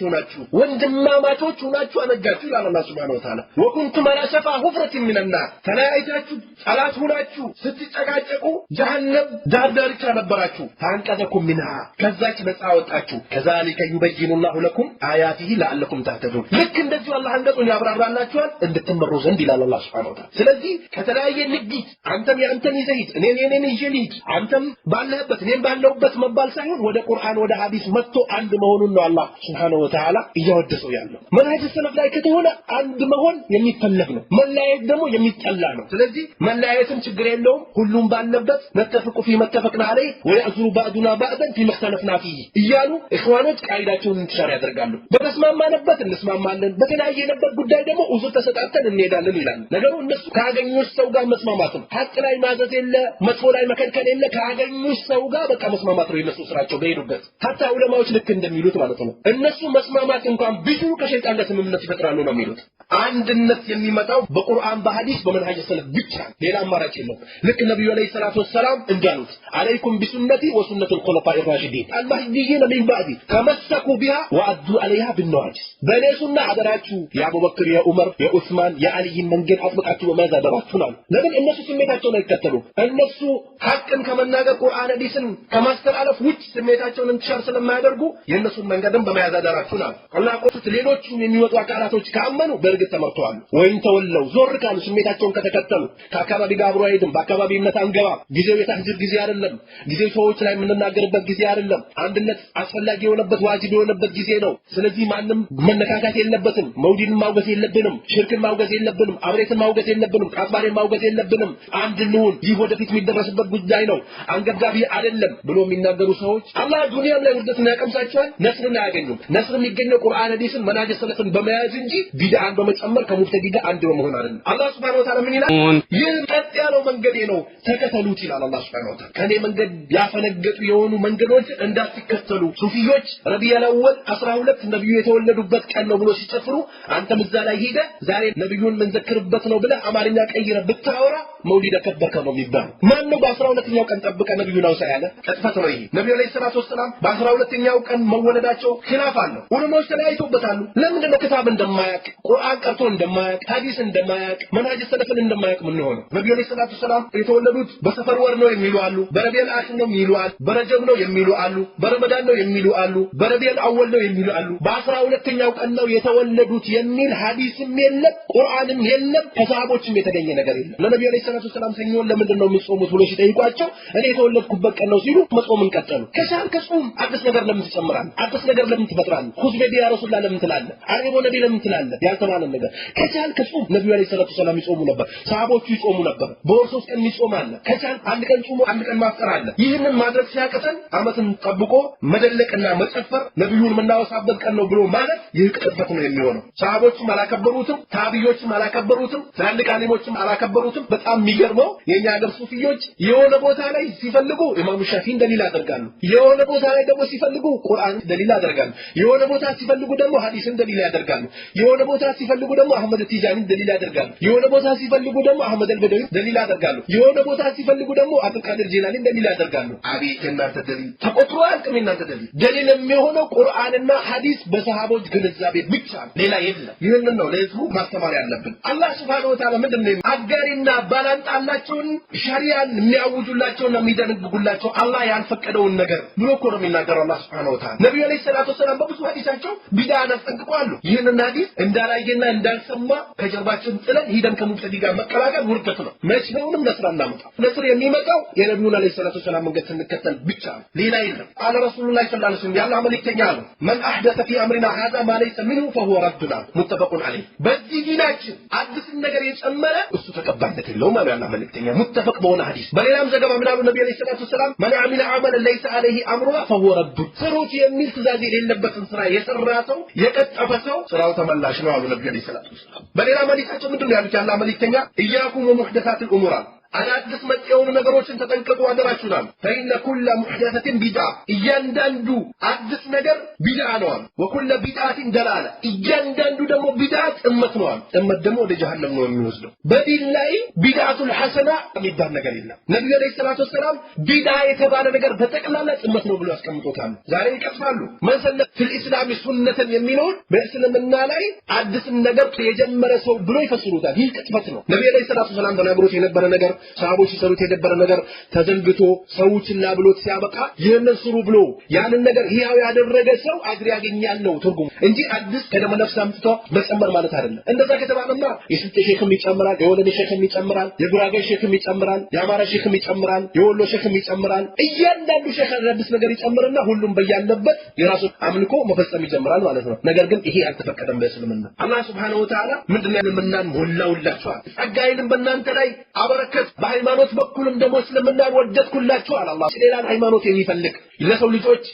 ሆናችሁ አነጋችሁ ይላል አላህ Subhanahu Wa Ta'ala። ወኩንቱም አላ ሸፋ ሁፍረቲን ሚነናር ተለያይታችሁ ጠላት ሆናችሁ ስትጨቃጨቁ ጀሃነም ዳርዳርቻ ነበራችሁ። ታንቀዘኩም ሚንሃ ከዛች ነፃ ወጣችሁ። ከዛሊከ ዩበይኑላሁ ለኩም አያቲሂ ለአለኩም ተህተዱን። ልክ እንደዚህ አላህ አንቀጹን ያብራራላችኋል እንድትመሩ ዘንድ ይላል አላህ Subhanahu Wa Ta'ala። ስለዚህ ከተለያየ ንግድ አንተም ያንተን ይዘህ ሂድ፣ እኔም የኔን ይዤ ልሂድ፣ አንተም ባለህበት እኔም ባለሁበት መባል ሳይሆን ወደ ቁርአን ወደ ሐዲስ መጥቶ አንድ መሆኑን ነው አላህ Subhanahu Wa Ta'ala እያወደሰው ያለው። መንሀጅ ሰለፍ ላይ ከተሆነ አንድ መሆን የሚፈለግ ነው፣ መለያየት ደግሞ የሚጠላ ነው። ስለዚህ መለያየትም ችግር የለውም፣ ሁሉም ባለበት ነተፍቁ ፊ መተፈቅና አለይ ወያዝሩ ባዕዱና ባዕደን ፊ መክተለፍና ፊህ እያሉ ኢኽዋኖች ቃይዳቸውን እንድትሻር ያደርጋሉ። በተስማማንበት እንስማማለን፣ በተለያየንበት ጉዳይ ደግሞ ኡዙር ተሰጣተን እንሄዳለን ይላሉ። ነገሩ እነሱ ካገኙት ሰው ጋር መስማማት ነው። ሐቅ ላይ ማዘዝ የለ፣ መጥፎ ላይ መከልከል የለ፣ ካገኙት ሰው ጋር በቃ መስማማት ነው የነሱ ስራቸው በሄዱበት። ሐታ ዑለማዎች ልክ እንደሚሉት ማለት ነው እነሱ መስማማት እንኳን ቢችሉ ከሸይጣን ጋር ስምምነት ይፈጥራሉ ነው የሚሉት። አንድነት የሚመጣው በቁርአን በሐዲስ በመንሀጅ ሰለፍ ብቻ፣ ሌላ አማራጭ የለም። ልክ ነብዩ አለይሂ ሰላቱ ወሰላም እንዳሉት አለይኩም ቢሱነቲ ወሱነቱል ኹለፋኢ ራሺዲን አልመህዲይን ሚን ባዕዲ ተመሰኩ ቢሃ ወአዱ አለይሃ ቢነዋጅስ። በእኔ ሱና አደራችሁ የአቡበክር፣ የዑመር፣ የዑስማን፣ የአልይን መንገድ አጥብቃችሁ በመያዝ አደራችሁ ነው። ለምን? እነሱ ስሜታቸውን አይከተሉም። እነሱ ሐቅን ከመናገር ቁርአን ሐዲስን ከማስተላለፍ ውጭ ስሜታቸውን እንዲሻር ስለማያደርጉ የእነሱን መንገድን በመያዝ አደራችሁ ነው። አላህ ቆጥቶ ሌሎቹን የሚወጡ አካላቶች ካመኑ በእርግጥ ተመርተዋል። ወይም ተወለው ዞር ካሉ ስሜታቸውን ከተከተሉ ከአካባቢ ጋር አብሮ አይሄድም፣ በአካባቢነት አንገባ፣ ጊዜው የታህጅር ጊዜ አይደለም፣ ጊዜው ሰዎች ላይ የምንናገርበት ጊዜ አይደለም፣ አንድነት አስፈላጊ የሆነበት ዋጅብ የሆነበት ጊዜ ነው። ስለዚህ ማንም መነካካት የለበትም፣ መውሊድን ማውገዝ የለብንም፣ ሽርክን ማውገዝ የለብንም፣ አብሬትን ማውገዝ የለብንም፣ ቃጥባሬን ማውገዝ የለብንም፣ አንድ እንሁን፣ ይህ ወደፊት የሚደረስበት ጉዳይ ነው፣ አንገብጋቢ አይደለም ብሎ የሚናገሩ ሰዎች አላህ ዱንያም ላይ ውርደትን ያቀምሳቸዋል፣ ነስርን አያገኙም። ነስር የሚገኘው ቁርአን ሐዲስን መናጀ ሰለፍን በመያዝ እንጂ ቢድዓን በመጨመር ከሙብተዲ ጋር አንድ በመሆን አይደለም። አላህ Subhanahu Wa Ta'ala ምን ይላል? ይህ ቀጥ ያለው መንገዴ ነው ተከተሉት ይላል አላህ Subhanahu Wa Ta'ala። ከኔ መንገድ ያፈነገጡ የሆኑ መንገዶች እንዳትከተሉ። ሱፊዮች ረቢዑል አወል 12 ነብዩ የተወለዱበት ቀን ነው ብሎ ሲጨፍሩ አንተም እዛ ላይ ሄደ ዛሬ ነብዩን መንዘክርበት ነው ብለህ አማርኛ ቀይረ ብታወራ መውሊድ ከበርከ ነው የሚባለው። ማን ነው በ12ኛው ቀን ጠብቀ ነብዩን አውሳ ያለ? ቅጥፈት ነው ይሄ። ነብዩ አለይሂ ሰላቱ ወሰላም በ12ኛው ቀን መወለዳቸው ኺላፍ አለው። ዑለማዎች ተለያይተውበታል። ለምንድን ነው ክታብ እንደማያውቅ ቁርአን ቀርቶ እንደማያውቅ ሐዲስ እንደማያውቅ መንሃጅ ሰለፍን እንደማያውቅ ምን ሆነ? ነብዩ ሰለላሁ ዐለይሂ ወሰለም የተወለዱት በሰፈር ወር ነው የሚሉ አሉ፣ በረቢዑል አኺር ነው የሚሉ አሉ፣ በረጀብ ነው የሚሉ አሉ፣ በረመዳን ነው የሚሉ አሉ፣ በረቢዑል አወል ነው የሚሉ አሉ። በ12ኛው ቀን ነው የተወለዱት የሚል ሐዲስም የለም ቁርአንም የለም ከሰሃቦችም የተገኘ ነገር የለም። ለነብዩ ሰለላሁ ዐለይሂ ወሰለም ሰኞን ለምንድን ነው የምትጾሙት ብሎ ሲጠይቋቸው እኔ የተወለድኩበት ቀን ነው ሲሉ መጾምን ቀጠሉ። ከሻልክ ጾም፣ አዲስ ነገር ለምን ትጨምራለህ? አዲስ ነገር ለምን ትፈጥራለህ? ኹዝበ ያ ረሱላህ ለምን ትላለህ? አሪቦ ነቢ ለምን ትላለህ? ያልተባለ ነገር ከቻልክ ጾም። ነብዩ ሰለላሁ ዐለይሂ ወሰለም ይጾሙ ነበር፣ ሰሃቦቹ ይጾሙ ነበር። በወር 3 ቀን ይጾም አለ። ከቻልክ አንድ ቀን ጾሙ፣ አንድ ቀን ማፍጠር አለ። ይህንን ማድረግ ሲያቀተን አመትን ጠብቆ መደለቅና መጨፈር ነብዩን የምናወሳበት ቀን ነው ብሎ ማለት ይህ ቅጥፈት ነው የሚሆነው። ሰሃቦችም አላከበሩትም፣ ታቢዮችም አላከበሩትም፣ ትላልቅ አሊሞችም አላከበሩትም። በጣም የሚገርመው የኛ ሀገር ሱፊዮች የሆነ ቦታ ላይ ሲፈልጉ ኢማሙ ሻፊዒን ደሊል ያደርጋሉ፣ የሆነ ቦታ ላይ ደግሞ ሲፈልጉ ቁርአን ደሊል ያደርጋሉ፣ የሆነ ቦታ ሲፈልጉ ደግሞ ሐዲስን ደሊል ያደርጋሉ፣ የሆነ ቦታ ሲፈልጉ ደግሞ አህመድ ቲጃኒን ደሊል ያደርጋሉ፣ የሆነ ቦታ ሲፈልጉ ደግሞ አህመድ አልበደዊ ደሊል ያደርጋሉ፣ የሆነ ቦታ ሲፈልጉ ደግሞ አብዱል ቃድር ጂላኒን ደሊል ያደርጋሉ። አቤት እናንተ ደሊል ተቆጥሮ አልቅም። እናንተ ደሊል የሚሆነው ቁርአንና ሐዲስ በሰሃቦች ግንዛቤ ብቻ ነው፣ ሌላ የለም። ይህንን ነው ለህዝቡ ማስተማር ያለብን። አላህ ሱብሓነሁ ወተዓላ ምንድነው አጋሪና ባላንጣላቸውን ሸሪዓን የሚያውጁላቸውና የሚደነግጉላቸው አላህ ያልፈቀደውን ነገር ብሎ እኮ ነው የሚናገረው አላህ ሱብሓነሁ ወተዓላ። ነብዩ ሰለላሁ ዐለይሂ ወሰለም በብዙ ሐዲሳቸው ቢድዓን አስጠንቅቀዋል። ይህንን ሐዲስ እንዳላየና እንዳልሰማ ከጀርባችን ጥለን ሂደን ከሙብተዲ ጋር መቀላቀል ውርደት ነው። መቼውንም ነስር እናመጣው። ነስር የሚመጣው የነብዩን ሰለላሁ ዐለይሂ ወሰለም መንገድ ስንከተል ብቻ ነው፣ ሌላ የለም። ቃለ ረሱሉላህ ሰለላሁ ዐለይሂ ወሰለም ያላህ መልእክተኛ አሉ መን አህደተ ፊ አምሪና ሃዛ ማ ለይሰ ሚንሁ ፈሁወ ረዱና ሙተፈቁን ዐለይህ። በዚህ ዲናችን አዲስ ነገር የጨመረ እሱ ተቀባይነት የለውም አሉ ያላህ መልእክተኛ ሙተፈቅ በሆነ ሐዲስ። በሌላም ዘገባ ምን አሉ ነብዩ ሰለላሁ ዐለይሂ ወሰለም መን አሚለ ዐመለን ለይሰ ዐለይሂ አምሩና ፈሁወ ረዱ። ስሩት የሚል ትእዛዝ የሌለበትን ስራ የሰራ ሰው የቀጠፈ ሰው ስራው ተመላሽ ነው አሉ ነብዩ ሰለላሁ ዐለይሂ ወሰለም። በሌላ ሐዲሳቸው ምንድነው ያሉት ያላህ መልእክተኛ ኢያኩም ወሙህደሳቲል ኡሙር አዳዲስ መጤ የሆኑ ነገሮችን ተጠንቀቁ አደራችሁናል። ፈኢነ ኩለ ሙህደሰቲን ቢድዓ እያንዳንዱ አዲስ ነገር ቢድዓ ነው። ወኩለ ቢድዓቲን ደላላ እያንዳንዱ ደግሞ ቢድዓ ጥመት ነው። ጥመት ደግሞ ወደ ጀሃነም ነው የሚወስደው። በዲን ላይ ቢድዓቱል ሐሰና የሚባል ነገር የለም። ነብዩ ሰለላሁ ዐለይሂ ወሰለም ቢድዓ የተባለ ነገር በጠቅላላ ጥመት ነው ብሎ ያስቀምጦታል። ዛሬ ይቀጥፋሉ። መሰለ ፊል ኢስላም ሱነተን የሚለውን በእስልምና ላይ አዲስ ነገር የጀመረ ሰው ብሎ ይፈስሩታል። ይህ ቅጥፈት ነው። ነብዩ ሰለላሁ ዐለይሂ ወሰለም ተናግሮት የነበረ ነገር ሰሃቦች ሲሰሩት የነበረ ነገር ተዘንግቶ ሰውችላ ብሎት ሲያበቃ ይህንን ስሩ ብሎ ያንን ነገር ህያው ያደረገ ሰው አጅር ያገኛል ነው ትርጉም እንጂ አዲስ ከደመ ነፍስ አምጥቶ መጨመር ማለት አይደለም። እንደዛ ከተባለማ የስልጤ ሼክም ይጨምራል፣ የወለኔ ሼክም ይጨምራል፣ የጉራጌ ሼክም ይጨምራል፣ የአማራ ሼክም ይጨምራል፣ የወሎ ሼክም ይጨምራል። እያንዳንዱ ሼክ አዲስ ነገር ይጨምርና ሁሉም በያለበት የራሱ አምልኮ መፈጸም ይጀምራል ማለት ነው። ነገር ግን ይሄ አልተፈቀደም በእስልምና። አላህ Subhanahu Wa Ta'ala ምንድነው ምናን ሞላውላችኋል፣ ጸጋዬንም በእናንተ ላይ አበረከት፣ በሃይማኖት በኩልም ደግሞ እስልምናን ወደድኩላችሁ አለ አላህ። ሌላን ሃይማኖት የሚፈልግ ለሰው ልጆች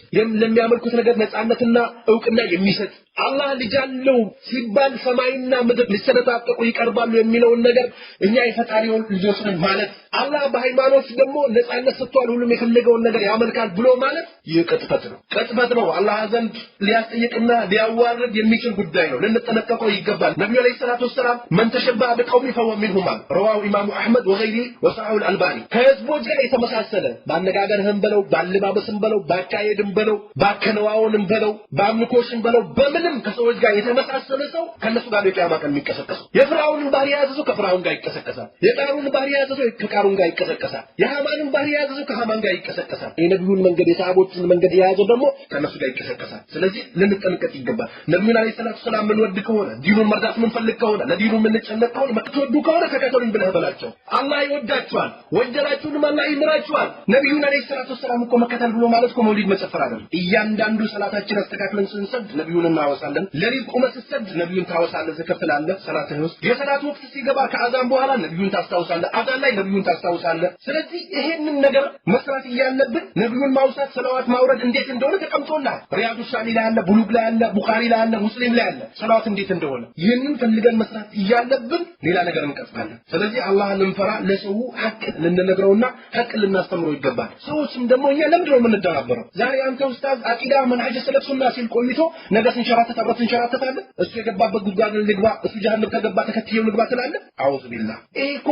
ለሚያመልኩት ነገር ነፃነትና ዕውቅና የሚሰጥ አላህ ልጅ አለው ሲባል ሰማይና ምድር ሊሰነጣጠቁ ይቀርባሉ የሚለውን ነገር እኛ የፈጣሪውን ልጆች ነን ማለት አላህ በሃይማኖት ደግሞ ነፃነት ሰጥቷል ሁሉም የፈለገውን ነገር ያመልካል ብሎ ማለት ይህ ቅጥፈት ነው። ቅጥፈት ነው። አላህ ዘንድ ሊያስጠይቅና ሊያዋርድ የሚችል ጉዳይ ነው። ልንጠነቀቀው ይገባል። ነብዩ አለይሂ ሰላቱ ወሰለም መን ተሸበሀ ቢቀውሚ ፈሁወ ሚንሁም ረዋሁ ኢማሙ አህመድ ወገይሪ ወሰሐሁ አልባኒ። ከህዝቦች ጋር የተመሳሰለ ባነጋገርህም በለው ባለባበስም በለው ባካሄድም በለው ባከነዋውንም በለው በአምልኮሽም በለው በምንም ከሰዎች ጋር የተመሳሰለ ሰው ከነሱ ጋር የቂያማ ቀን የሚቀሰቀስ የፍራውንን ባህሪ ያዘ ሰው ከፍራውን ጋር ይቀሰቀሳል። የቃሩንን ባህሪ ያዘ ሰው ከቃሩን ጋር ይቀሰቀሳል። የሃማንን ባህሪ ያዘ ሰው ከሃማን ጋር ይቀሰቀሳል። የነብዩን መንገድ የሰሃቦችን መንገድ የያዘው ደግሞ ከነሱ ጋር ይቀሰቀሳል። ስለዚህ ልንጠነቀቅ ይገባል። ነብዩን አለይሂ ሰላቱ ሰላም ምን ወድ ከሆነ ዲኑን መርዳት ምን ፈልግ ከሆነ ለዲኑ ምን ጨነቅ ከሆነ መጥተወዱ ከሆነ ተከተሉኝ ብለህ በላቸው። አላህ ይወዳችኋል፣ ወንጀላችሁንም አላህ ይምራችኋል። ነብዩን አለይሂ ሰላቱ ሰላም እኮ መከተል ብሎ ማለት እኮ መውሊድ መጨፈር አይደለም። እያንዳንዱ ሰላታችን አስተካክለን ስንሰግድ ነብዩን እናወሳለን። ለሊት ቁመህ ስትሰግድ ነብዩን ታወሳለህ፣ ትከፍላለህ። ሰላትህ ውስጥ የሰላት ወቅት ሲገባ ከአዛን በኋላ ነብዩን ታስታውሳለህ፣ አዛን ላይ ነብዩን ታስታውሳለህ። ስለዚህ ይሄንን ነገር መስራት እያለብን ነብዩን ማውሳት ሰላዋት ማውረድ እንዴት እንደሆነ ተቀምጦልሃል። ሪያዱ ሳሊ ላይ አለ፣ ቡሉግ ላይ አለ፣ ቡኻሪ ላይ አለ፣ ሙስሊም ላይ አለ ሰላዋት እንዴት እንደሆነ። ይሄንን ፈልገን መስራት እያለብን ሌላ ነገር እንቀጥፋለን። ስለዚህ አላህን እንፈራ። ለሰው ሐቅ ልንነግረውና ሐቅ ልናስተምረው ይገባል። ሰዎችም ደግሞ እኛ ለምንድነው የምንደናበረው? ዛሬ አንተ ኡስታዝ አቂዳ መንሐጅ ሰለፍ ሱና ሲል ቆይቶ ነገ ስንሸራተት አብረን እንሸራተታለን። እሱ የገባበት ጉድጓድ ልግባ፣ እሱ ጀሃነም ከገባ ተከትየው ልግባ ትላለህ። አውዝ ቢላህ። ይሄ እኮ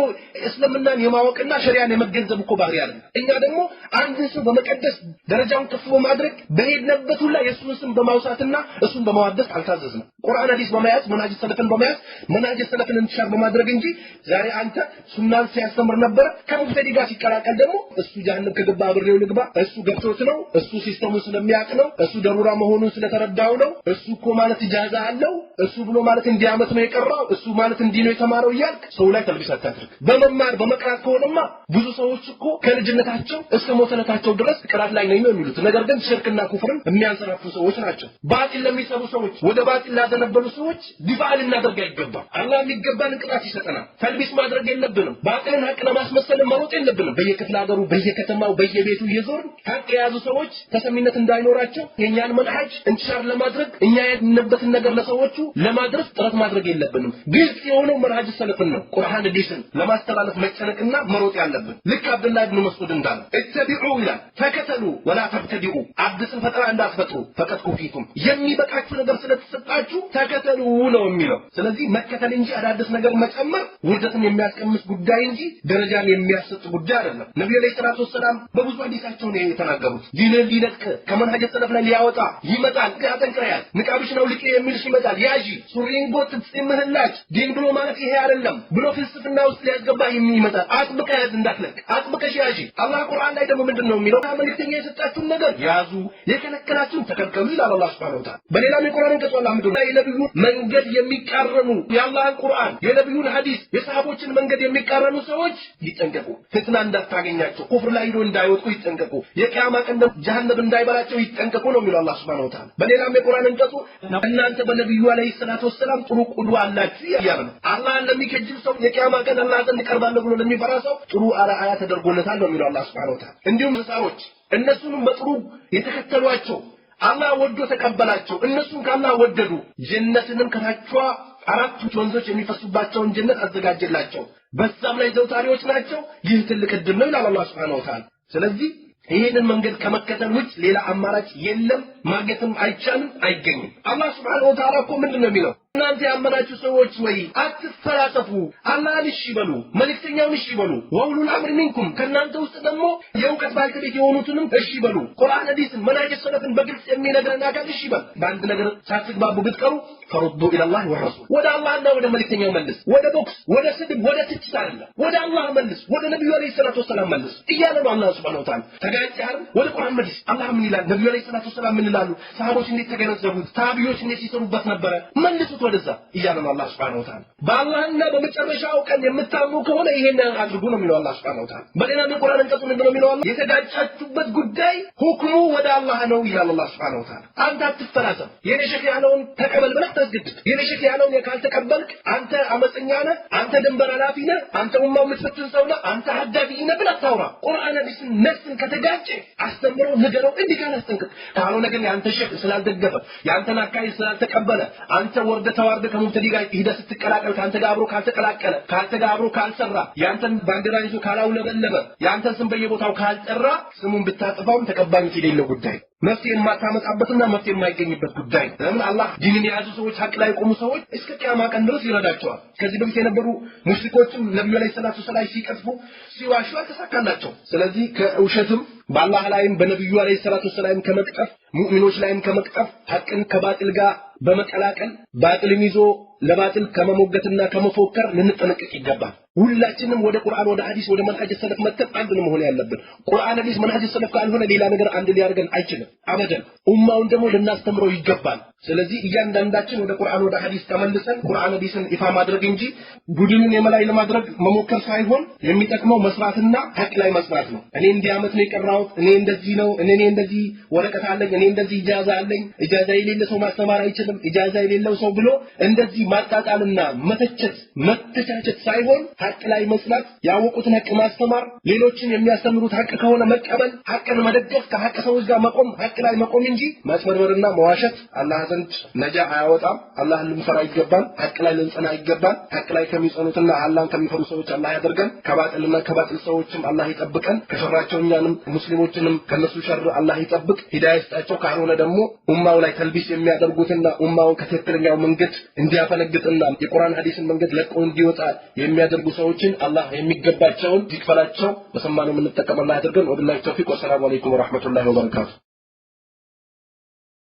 እስልምናን የማወቅና ሸሪዓን የመገንዘብ እኮ ባህሪ ያለ። እኛ ደግሞ አንድን ሰው በመቀደስ ደረጃውን ከፍ በማድረግ በሄድንበት ሁላ የእሱን ስም በማውሳትና እሱን በማዋደስ አልታዘዝንም። ቁርአን ሐዲስ በመያዝ መንሐጅ ሰለፍን በመያዝ መንሐጅ ሰለፍን እንተሻር በማድረግ እንጂ ዛሬ አንተ ሱናን ሲያስተምር ነበር ከሙብተዲ ጋር ሲቀላቀል ደግሞ እሱ ጀሃነም ከገባ አብሬው ልግባ፣ እሱ ገብቶት ነው፣ እሱ ሲስተሙ ስለሚያውቅ ነው፣ እሱ ደሩራ መሆኑን ስለተረዳው ነው፣ እሱ እኮ ማለት ኢጃዛ አለው፣ እሱ ብሎ ማለት እንዲህ ዓመት ነው የቀራው፣ እሱ ማለት እንዲህ ነው የተማረው እያልክ ሰው ላይ ተልቢስ አታድርግ። በመማር በመቅራት ከሆነማ ብዙ ሰዎች እኮ ከልጅነታቸው እስከ ሞተነታቸው ድረስ ቅራት ላይ ነው የሚሉት። ነገር ግን ሽርክና ኩፍርን የሚያንሰራፉ ሰዎች ናቸው። ባጢል ለሚሰሩ ሰዎች፣ ወደ ባጢል ላዘነበሉ ሰዎች ዲፋዕ ልናደርግ አይገባም። አላህ የሚገባን ቅጣት ይሰጠናል። ተልቢስ ማድረግ የለብንም። ባጢልን ሐቅ ለማስመሰል መሮጥ የለብንም። በየክፍለ ሀገሩ በየከተማው በየቤቱ እየዞርን ሐቅ የያዙ ሰዎች ተሰሚነት እንዳይኖራቸው የኛን መንሐጅ እንተሻር ለማድረግ እኛ የነበትን ነገር ለሰዎቹ ለማድረስ ጥረት ማድረግ የለብንም። ግልጽ የሆነው መንሐጅ ሰለፍን ነው ቁርአን ሐዲስን ለማስተላለፍ መጨነቅና መሮጥ ያለብን። ልክ አብዱላህ ኢብኑ መስዑድ እንዳለ እተቢዑ ይላል ተከተሉ ወላ ተብተዲኡ፣ አዲስን ፈጠራ እንዳትፈጥሩ ፈቀድ ኩፊቱም፣ የሚበቃችሁ ነገር ስለተሰጣችሁ ተከተሉ ነው የሚለው። ስለዚህ መከተል እንጂ አዳዲስ ነገር መጨመር ውርደትን የሚያስቀምስ ጉዳይ እንጂ ደረጃን የሚያሰጥ ጉዳይ አይደለም። ነብዩ ሰለላሁ ዐለይሂ ወሰለም በብዙ ሐዲሳቸው ነው የተናገሩት። ዲንን ሊነቅ ከመንሐጅ ሰለፍ ላይ ሊያወጣ ይመጣል፣ ያጠንቅራል። ንቃብሽ ነው ልቄ የሚልሽ ይመጣል፣ ያጂ ሱሪን ጎትት ጽምህላች ዲን ብሎ ማለት ይሄ አይደለም ብሎ ፍልስፍና ውስጥ ሊያስገባ ይመጣል። አጥብቀህ ያዝ እንዳትለቅ፣ አጥብቀሽ ያጂ። አላህ ቁርአን ላይ ደግሞ ምንድነው የሚለው? መልእክተኛ የሰጣችሁን ነገር ያዙ፣ የከለከላችሁን ተከልከሉ ይላል አላህ ሱብሓነሁ ወተዓላ። በሌላም የቁርአን አንቀጽ አላህ ምንድነው የነብዩ መንገድ የሚቃረኑ የአላህን ቁርአን የነብዩን ሐዲስ የሰሃቦችን መንገድ የሚቃረኑ ሰዎች ይጠንቀቁ፣ ፍትና እንዳታገኛቸው፣ ኩፍር ላይ ሄዶ እንዳይወጡ ይጠንቀቁ፣ የቂያማ ቀን ጀሃነም እንዳይበላቸው ይጠንቀቁ ነው የሚለው አላህ ሱብሓነሁ ወተዓላ። በሌላም የቁርአን አንቀጽ እናንተ በነብዩ አለይሂ ሰላቱ ወሰላም ጥሩ ቁድዋ አላችሁ እያለ ነው። አላህን ለሚከጅል ሰው የቂያማ ቀን አላህ ዘንድ ቀርባለሁ ብሎ ለሚፈራ ሰው ጥሩ አርአያ ተደርጎለታል ነው የሚለው አላህ ሱብሓነሁ ወተዓላ። እንዲሁም ሰዎች እነሱንም በጥሩ የተከተሏቸው አላህ ወዶ ተቀበላቸው፣ እነሱን ካላህ ወደዱ ጀነትንም ከታቿ አራት ወንዞች የሚፈሱባቸውን ጀነት አዘጋጀላቸው፣ በዛም ላይ ዘውታሪዎች ናቸው። ይህ ትልቅ ዕድል ነው ይላል አላህ ሱብሓነሁ ወተዓላ። ስለዚህ ይሄንን መንገድ ከመከተል ውጭ ሌላ አማራጭ የለም፣ ማግኘትም አይቻልም፣ አይገኝም። አላህ ሱብሓነሁ ወተዓላ እኮ ምንድነው የሚለው? እናንተ ያመናችሁ ሰዎች ወይ አትፈላሰፉ፣ አላህን እሺ በሉ፣ መልእክተኛውን እሺ በሉ፣ ወኡሉል አምሪ ሚንኩም፣ ከእናንተ ውስጥ ደግሞ የእውቀት ባለቤት የሆኑትንም እሺ በሉ። ቁርአን ሐዲስን መንሐጅ ሰለፍን በግልጽ የሚነግረን አካል እሺ በል። በአንድ ነገር ሳትግባቡ ብትቀሩ ፈሩዱ ኢለላህ ወረሱል፣ ወደ አላህና ወደ መልእክተኛው መልስ። ወደ ቦክስ፣ ወደ ስድብ፣ ወደ ትችት አይደለም፣ ወደ አላህ መልስ፣ ወደ ነብዩ አለይሂ ሰላቱ ወሰላም መልስ እያለ ነው አላህ ሱብሓነሁ ወተዓላ። ተጋጭተሃል፣ ወደ ቁርአን መልስ። አላህ ምን ይላል? ነብዩ አለይሂ ሰላቱ ወሰላም ምን ይላሉ? ሰሃቦች እንዴት ተገነዘቡት? ታቢዮች እንዴት ሲሰሩበት ነበረ? መልሱት ወደዛ እያለ ነው አላህ ሱብሓነሁ ወተዓላ። በአላህና በመጨረሻው ቀን የምታምኑ ከሆነ ይሄን አድርጉ ነው የሚለው አላህ ሱብሓነሁ ወተዓላ። በሌላ የቁርአን አንቀጽ ምንድነው የሚለው? አላህ የተጋጫችሁበት ጉዳይ ሁክሙ ወደ አላህ ነው ይላል አላህ ሱብሓነሁ ወተዓላ። አንተ አትፈላሰፍ፣ የኔ ሸክ ያለውን ተቀበል ብለህ ታስገድድ። የኔ ሸክ ያለውን ካልተቀበልክ አንተ አመፀኛ ነህ፣ አንተ ድንበር ኃላፊ ነህ፣ አንተ ኡማው የምትፈትን ሰው ነህ፣ አንተ ሀዳፊ ነህ ብለህ አታውራ። ቁርአን ሐዲስን ነፍስን ከተጋጨ አስተምረው ንገረው፣ እንዲህ ጋር አስጠንቅቅ። ካልሆነ ግን ያንተ ሸክ ስላልደገፈ ያንተን አካይ ስላልተቀበለ አንተ ወርደ ተዋርደ ከሙብተዲ ጋር ሂደህ ስትቀላቀል ካንተ ጋር አብሮ ካልተቀላቀለ ካንተ ጋር አብሮ ካልሰራ ያንተን ባንዲራ ይዞ ካላውለበለበ ያንተን ስም በየቦታው ካልጠራ ስሙን ብታጠፋውም ተቀባይነት የሌለው ጉዳይ፣ መፍትሄ የማታመጣበትና መፍትሄ የማይገኝበት ጉዳይ። ለምን አላህ ዲንን የያዙ ሰዎች ሐቅ ላይ ቆሙ ሰዎች እስከ ቂያማ ቀን ድረስ ይረዳቸዋል። ከዚህ በፊት የነበሩ ሙሽሪኮችም ነብዩ ላይ ሰላቱ ሰላይ ሲቀጥፉ ሲዋሹ አልተሳካላቸው። ስለዚህ ከውሸትም በአላህ ላይም በነብዩ አለይሂ ሰላቱ ሰላም ከመቅጠፍ ሙእሚኖች ላይም ከመቅጠፍ ሐቅን ከባጢል ጋር በመቀላቀል ባጢልን ይዞ ለባጢል ከመሞገትና ከመፎከር ልንጠነቀቅ ይገባል። ሁላችንም ወደ ቁርአን ወደ ሐዲስ ወደ መንሐጅ ሰለፍ መተን አንድ ነው መሆን ያለብን። ቁርአን ሐዲስ መንሐጅ ሰለፍ ካልሆነ ሌላ ነገር አንድ ሊያደርገን አይችልም አበደን። ኡማውን ደግሞ ልናስተምረው ይገባል። ስለዚህ እያንዳንዳችን ወደ ቁርአን ወደ ሐዲስ ተመልሰን ቁርአን ሐዲስን ይፋ ማድረግ እንጂ ቡድንን የመላይ ለማድረግ መሞከር ሳይሆን የሚጠቅመው መስራትና ሐቅ ላይ መስራት ነው። እኔ እንዲህ ዓመት ነው የቀራሁት፣ እኔ እንደዚህ ነው፣ እኔ እንደዚህ ወረቀት አለኝ፣ እኔ እንደዚህ ኢጃዛ አለኝ፣ ኢጃዛ የሌለ ሰው ማስተማር አይችልም፣ ኢጃዛ የሌለው ሰው ብሎ እንደዚህ ማጣጣልና መተቸት መተቻቸት ሳይሆን ሐቅ ላይ መስራት፣ ያወቁትን ሐቅ ማስተማር፣ ሌሎችን የሚያስተምሩት ሐቅ ከሆነ መቀበል፣ ሐቅን መደገፍ፣ ከሐቅ ሰዎች ጋር መቆም፣ ሐቅ ላይ መቆም እንጂ ማጭበርበርና መዋሸት አላህ ዘንድ ነጃ አያወጣም። አላህን ልንፈራ ይገባል። ሐቅ ላይ ልንጸና ይገባል። ሐቅ ላይ ከሚጸኑትና አላህን ከሚፈሩ ሰዎች አላህ ያደርገን። ከባጥል ሰዎችም አላህ ይጠብቀን። ከሸራቸው እኛንም ሙስሊሞችንም ከነሱ ሸር አላህ ይጠብቅ። ሂዳያ ይስጣቸው። ካልሆነ ደግሞ ኡማው ላይ ተልቢስ የሚያደርጉትና ኡማውን ከትክክለኛው መንገድ እንዲያፈነግጥና የቁርአን ሐዲስን መንገድ ለቆ እንዲወጣ የሚያደርጉ ሰዎችን አላህ የሚገባቸውን ይክፈላቸው። በሰማነው የምንጠቀም አላህ ያደርገን። ወቢላሂ ተውፊቅ ወሰላሙ አለይኩም ወራህመቱላሂ ወበረካቱ።